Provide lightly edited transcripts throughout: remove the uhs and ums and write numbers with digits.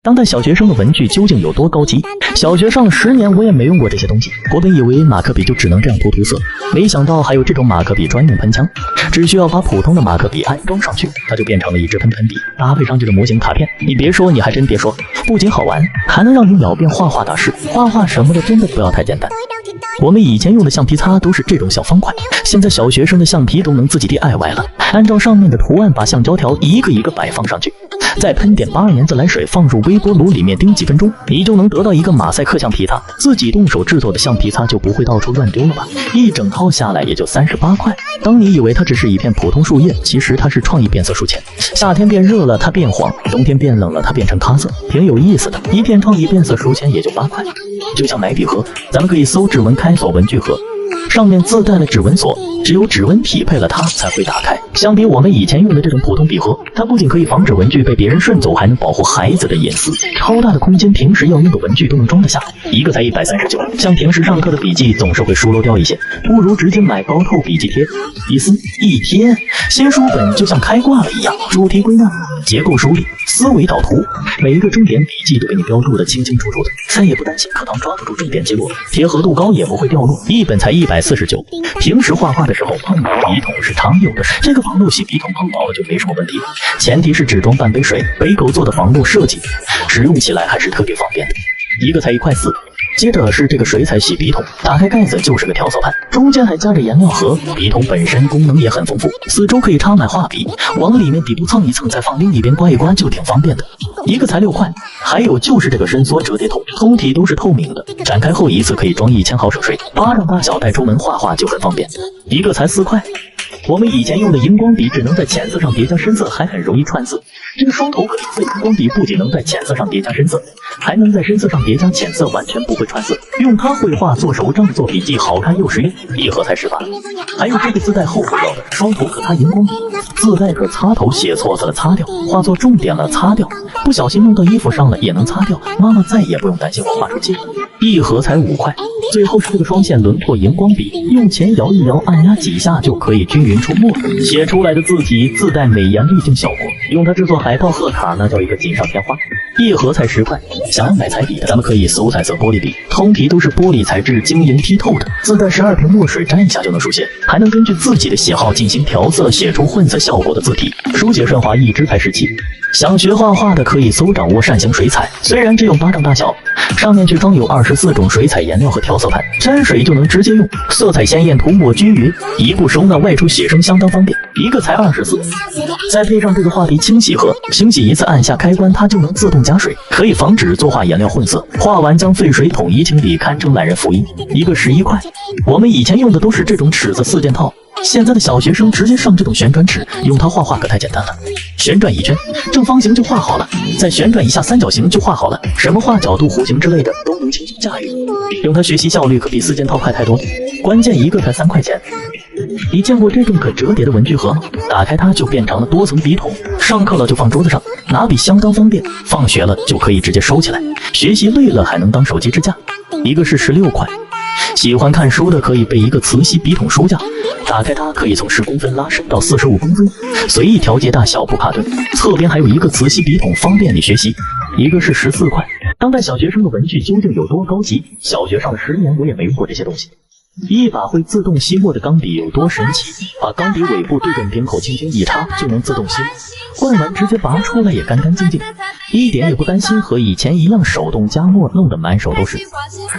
当代小学生的文具究竟有多高级？小学上了10年，我也没用过这些东西。我本以为马克笔就只能这样涂色，没想到还有这种马克笔专用喷枪，只需要把普通的马克笔安装上去，它就变成了一支喷笔，搭配上这个模型卡片。你别说，你还真别说，不仅好玩，还能让你秒变画画大师。画画什么的真的不要太简单。我们以前用的橡皮擦都是这种小方块，现在小学生的橡皮都能自己 DIY 了，按照上面的图案把橡胶条一个一个摆放上去，再喷点82年自来水，放入微波炉里面叮几分钟，你就能得到一个马赛克橡皮擦。自己动手制作的橡皮擦就不会到处乱丢了吧？一整套下来也就38块。当你以为它只是一片普通树叶，其实它是创意变色书签。夏天变热了它变黄，冬天变冷了它变成咖色，挺有意思的。一片创意变色书签也就8块。就像买笔盒，咱们可以搜指纹开锁文具盒，上面自带了指纹锁，只有指纹匹配了它才会打开。相比我们以前用的这种普通笔盒，它不仅可以防止文具被别人顺走，还能保护孩子的隐私。超大的空间，平时要用的文具都能装得下，一个才139。像平时上课的笔记总是会疏漏掉一些，不如直接买高透笔记贴，一撕一贴，新书本就像开挂了一样。主题归纳，结构梳理，思维导图，每一个重点笔记都给你标注的清清楚楚的，再也不担心课堂抓不住重点记录，贴合度高也不会掉落。一本才149。平时画画的时候碰到笔筒是常有的事，这个防漏洗笔筒碰到了就没什么问题，前提是只装半杯水。北狗做的防漏设计，使用起来还是特别方便的，一个才1.4块。接着是这个水彩洗笔筒，打开盖子就是个调色盘，中间还夹着颜料盒。笔筒本身功能也很丰富，四周可以插满画笔，往里面底部蹭一蹭，再放另一边刮一刮，就挺方便的，一个才6块。还有就是这个伸缩折叠筒，通体都是透明的，展开后一次可以装1000毫升水，巴掌大小带出门画画就很方便，一个才4块。我们以前用的荧光笔只能在浅色上叠加深色，还很容易串字。这个双头可色荧光笔不仅能在浅色上叠加深色，还能在深色上叠加浅色，完全不会串色。用它绘画、做手账、做笔记，好看又实用。一盒才18。还有这个自带后口料的双头可擦荧光笔，自带可擦头，写错字了擦掉，画错重点了擦掉，不小心弄到衣服上了也能擦掉，妈妈再也不用担心我画出界。一盒才5块。最后是这个双线轮廓荧光笔，用前摇一摇，按压几下就可以均匀出墨，写出来的字体自带美颜滤镜效果，用它制作海报贺卡那叫一个锦上添花。一盒才10块。想要买彩笔的，咱们可以搜彩色玻璃笔，通体都是玻璃材质，晶莹剔透的，自带12瓶墨水，沾一下就能书写，还能根据自己的喜好进行调色，写出混色效果的字体，书写顺滑。一支才17。想学画画的可以搜掌握扇形水彩，虽然只有巴掌大小，上面却装有24种水彩颜料和调色盘，沾水就能直接用，色彩鲜艳，涂抹均匀，一步收纳，外出写生相当方便，一个才24。再配上这个画笔清洗盒，清洗一次按下开关，它就能自动加水，可以防止作画颜料混色，画完将废水统一清理，堪称懒人福音，一个11块。我们以前用的都是这种尺子4件套，现在的小学生直接上这种旋转尺，用它画画可太简单了，旋转一圈，正方形就画好了，再旋转一下三角形就画好了，什么画角度、弧形之类的都能轻松驾驭，用它学习效率可比4件套快太多，关键一个才3块钱。你见过这种可折叠的文具盒吗？打开它就变成了多层笔筒，上课了就放桌子上，拿笔相当方便，放学了就可以直接收起来，学习累了还能当手机支架，一个是16块。喜欢看书的可以备一个磁吸笔筒书架，打开它可以从10公分拉伸到45公分，随意调节大小不卡顿，侧边还有一个磁吸笔筒，方便你学习，一个是14块。当代小学生的文具究竟有多高级？小学上了10年，我也没用过这些东西。一把会自动吸墨的钢笔有多神奇？把钢笔尾部对准瓶口轻轻一插就能自动吸墨，灌完直接拔出来也干干净净，一点也不担心和以前一样手动加墨弄得满手都是。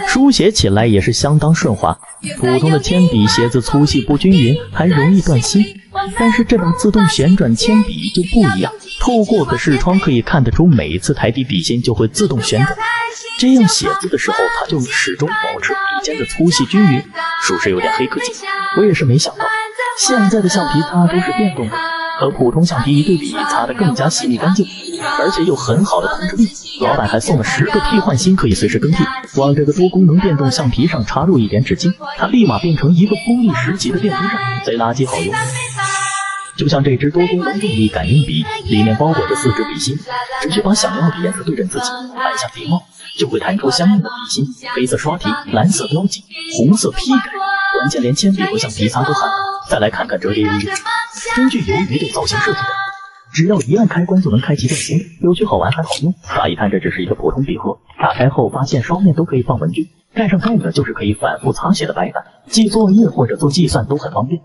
书写起来也是相当顺滑，普通的铅笔写字粗细不均匀，还容易断芯，但是这把自动旋转铅笔就不一样，透过可视窗可以看得出每一次抬笔笔芯就会自动旋转，这样写字的时候它就始终保持笔尖的粗细均匀，属实有点黑科技。我也是没想到现在的橡皮擦都是电动的，和普通橡皮一对比，擦得更加细腻干净，而且有很好的控制力。老板还送了10个替换芯，可以随时更替。往这个多功能电动橡皮上插入一点纸巾，它立马变成一个锋利10级的电风扇，贼垃圾好用。就像这支多功能重力感应笔，里面包裹着4支笔芯，只需把想要的颜色对准自己，按下笔帽就会弹出相应的笔芯，黑色刷题，蓝色标记，红色批改，关键连铅笔和橡皮擦都含了。再来看看折叠鱿鱼，真具鱿鱼的造型设计的，只要一按开关就能开启变形，有趣好玩还好用。乍一看这只是一个普通笔盒，打开后发现双面都可以放文具，盖上盖子就是可以反复擦写的白板，记作业或者做计算都很方便。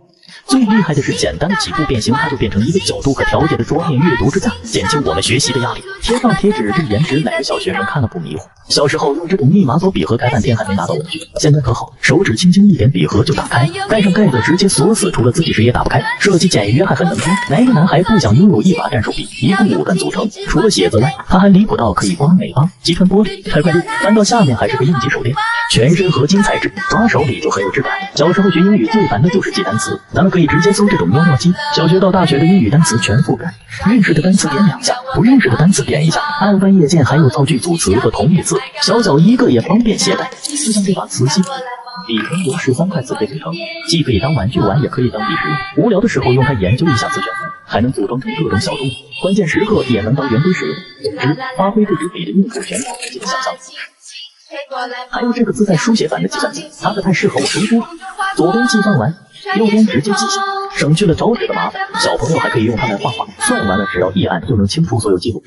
最厉害的是简单的几步变形，它就变成一个角度可调节的桌面阅读支架，减轻我们学习的压力。贴上贴纸，这颜值哪个小学生看了不迷糊？小时候用这种密码锁笔盒开半天还没拿到文具，现在可好，手指轻轻一点，笔盒就打开，盖上盖子直接锁死，除了自己谁也打不开。设计简约还很能装，哪个男孩不想拥有一把战手笔？一共5根组成，除了写字外，它还离谱到可以刮美邦、击穿玻璃、开快递，翻到下面还是个应急手电，全身合金材质，抓手里就很有质感。小时候学英语最烦的就是记单词，咱们可以直接搜这种喵喵机，小学到大学的英语单词全覆盖，认识的单词点2下，不认识的单词点1下，按翻页键还有造句组词和同义词，小小一个也方便携带。就像这把磁吸笔盒由13块磁铁组成，既可以当玩具玩，也可以当笔使用。无聊的时候用它研究一下磁悬浮，还能组装成各种小动物，关键时刻也能当圆规使用。总之，发挥这支笔的用处全靠自己的想象。还有这个自带书写版的计算机，它可太适合我读书了。左边计算完，右边直接记下，省去了找纸的麻烦。小朋友还可以用它来画画，算完了只要一按就能清除所有记录。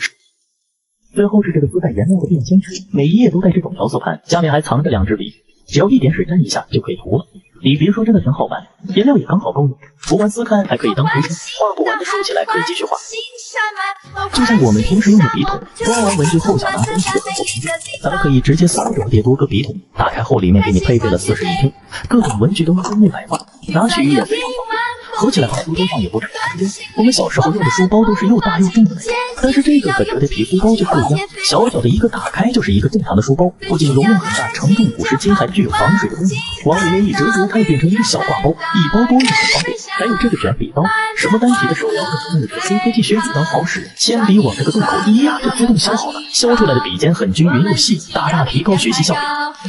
最后是这个自带颜料的便签纸，每一页都带这种调色盘，下面还藏着2支笔，只要一点水沾一下就可以涂了。你别说，真的挺好玩，颜料也刚好够用，涂完撕开还可以当涂层，画不完的竖起来可以继续画。就像我们平时用的笔筒，装完文具后想拿东西就很不方便，咱们可以直接扫帚叠多个笔筒，打开后里面给你配备了41厅，各种文具都分类摆放，拿取也非常方便。合起来放书桌上也不占空间。我们小时候用的书包都是又大又重的那种，但是这个可折叠皮书包就不一样，小小的一个打开就是一个正常的书包，不仅容量很大，承重50斤，还具有防水的功能。往里面一折叠，它就变成一个小挂包，一包多也很方便。还有这个卷笔刀，什么单体的手摇的那个黑科技削笔刀好使，铅笔往这个洞口一压就自动削好了，削出来的笔尖很均匀又细，大大提高学习效率。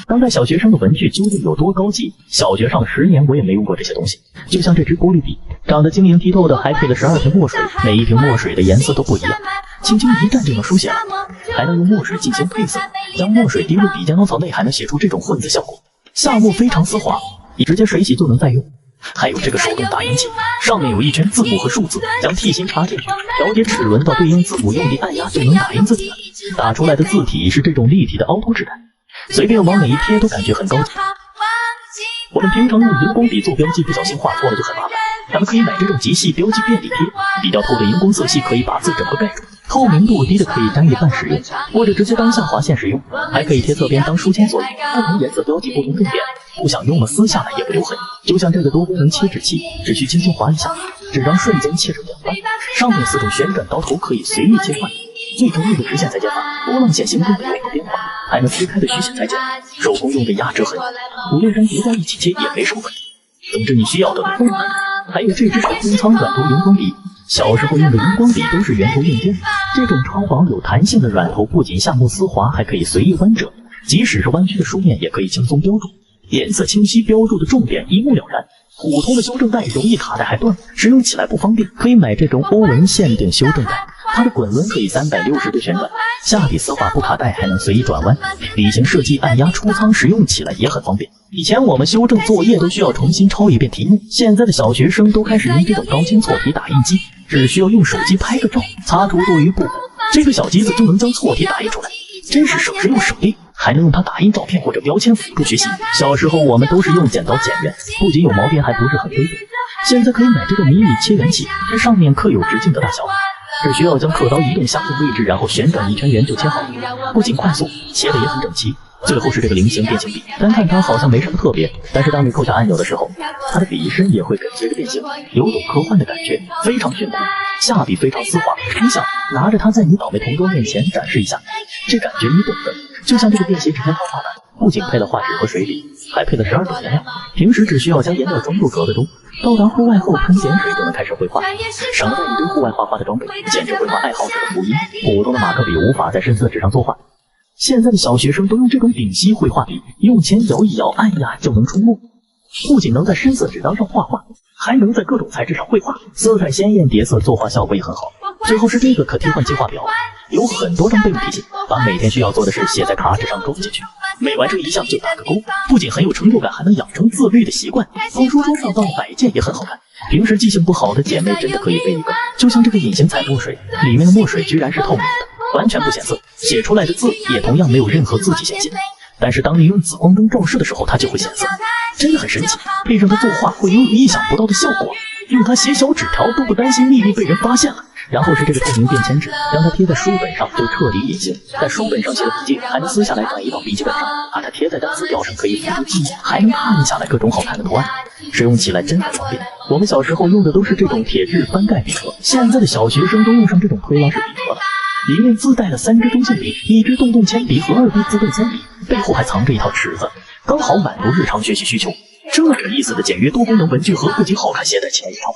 当代小学生的文具究竟有多高级？小学上10年我也没用过这些东西。就像这支过滤笔，长得晶莹剔透的，还配了12瓶墨水，每一瓶墨水的颜色都不一样，轻轻一蘸就能书写了。还能用墨水进行配色，将墨水滴入笔尖凹槽内，还能写出这种混字效果，下墨非常丝滑，你直接水洗就能再用。还有这个手动打印机，上面有一圈字母和数字，将 T 芯插进去，调节齿轮到对应字母，用力按压就能打印字体了。打出来的字体是这种立体的凹凸质感，随便往哪一贴都感觉很高级。我们平常用荧光笔做标记，不小心画错了就很麻烦，咱们可以买这种极细标记便利贴，比较透的荧光色系可以把字整个盖住，透明度低的可以沾一半使用，或者直接当下划线使用，还可以贴侧边当书签所用，不同颜色标记不同重点，不想用了撕下来也不留痕。就像这个多功能切纸器，只需轻轻划一下，纸张瞬间切成2半，上面4种旋转刀头可以随意切换，最中意的直线裁剪法，波浪线形状的有个变化，还能撕开的虚线裁剪，手工用的压折痕，5、6张叠在一起切也没什么问题。总之你需要的都能。还有这支是空仓软头荧光笔，小时候用的荧光笔都是圆头硬尖，这种超薄有弹性的软头不仅下墨丝滑，还可以随意弯折，即使是弯曲的书面也可以轻松标注，颜色清晰，标注的重点一目了然。普通的修正带容易卡带还断，使用起来不方便，可以买这种欧文限定修正带，它的滚轮可以360度旋转，下底丝滑不卡带，还能随意转弯，笔形设计按压出仓，使用起来也很方便。以前我们修正作业都需要重新抄一遍题目，现在的小学生都开始用这种高清错题打印机，只需要用手机拍个照，擦除多余部分，这个小机子就能将错题打印出来，真是省时又省力，还能用它打印照片或者标签辅助学习。小时候我们都是用剪刀剪圆，不仅有毛边还不是很规则，现在可以买这个迷你切圆器，这上面刻有直径的大小，只需要将刻刀移动相同位置，然后旋转一圈圆就切好，不仅快速，切的也很整齐。最后是这个菱形变形笔，单看它好像没什么特别，但是当你扣下按钮的时候，它的笔身也会跟随着变形，有种科幻的感觉，非常炫酷，下笔非常丝滑。你想拿着它在你倒霉同桌面前展示一下，这感觉你懂的。就像这个便携纸片画画板，不仅配了画纸和水笔，还配了12种颜料，平时只需要将颜料装入格子中，到达户外后喷点水就能开始绘画，省了一堆户外画画的装备，简直绘画爱好者的福音。普通的马克笔无法在深色纸上作画，现在的小学生都用这种丙烯绘画笔，用前摇一摇按压就能出墨，不仅能在深色纸张上画画，还能在各种材质上绘画，色彩鲜艳，叠色作画效果也很好。最后是这个可替换计划表，有很多张备用提醒，把每天需要做的事写在卡纸上勾进去，每完成一项就打个勾，不仅很有成就感，还能养成自律的习惯。放书桌上当摆件也很好看，平时记性不好的姐妹真的可以背一个，就像这个隐形彩墨水，里面的墨水居然是透明的，完全不显色，写出来的字也同样没有任何字迹显现。但是当你用紫光灯照射的时候，它就会显色，真的很神奇。配上它作画，会有意想不到的效果。用它写小纸条都不担心秘密被人发现了。然后是这个透明便签纸，让它贴在书本上就彻底隐形。在书本上写的笔记还能撕下来转移到笔记本上，把它贴在单词条上可以辅助记忆，还能看下来各种好看的图案，使用起来真的方便。我们小时候用的都是这种铁质翻盖笔盒，现在的小学生都用上这种推拉式笔盒了。里面自带了3支中性笔、1支洞洞铅笔和2支自动铅笔，背后还藏着一套尺子，刚好满足日常学习需求。这有意思的简约多功能文具盒不仅好看，携带起来也超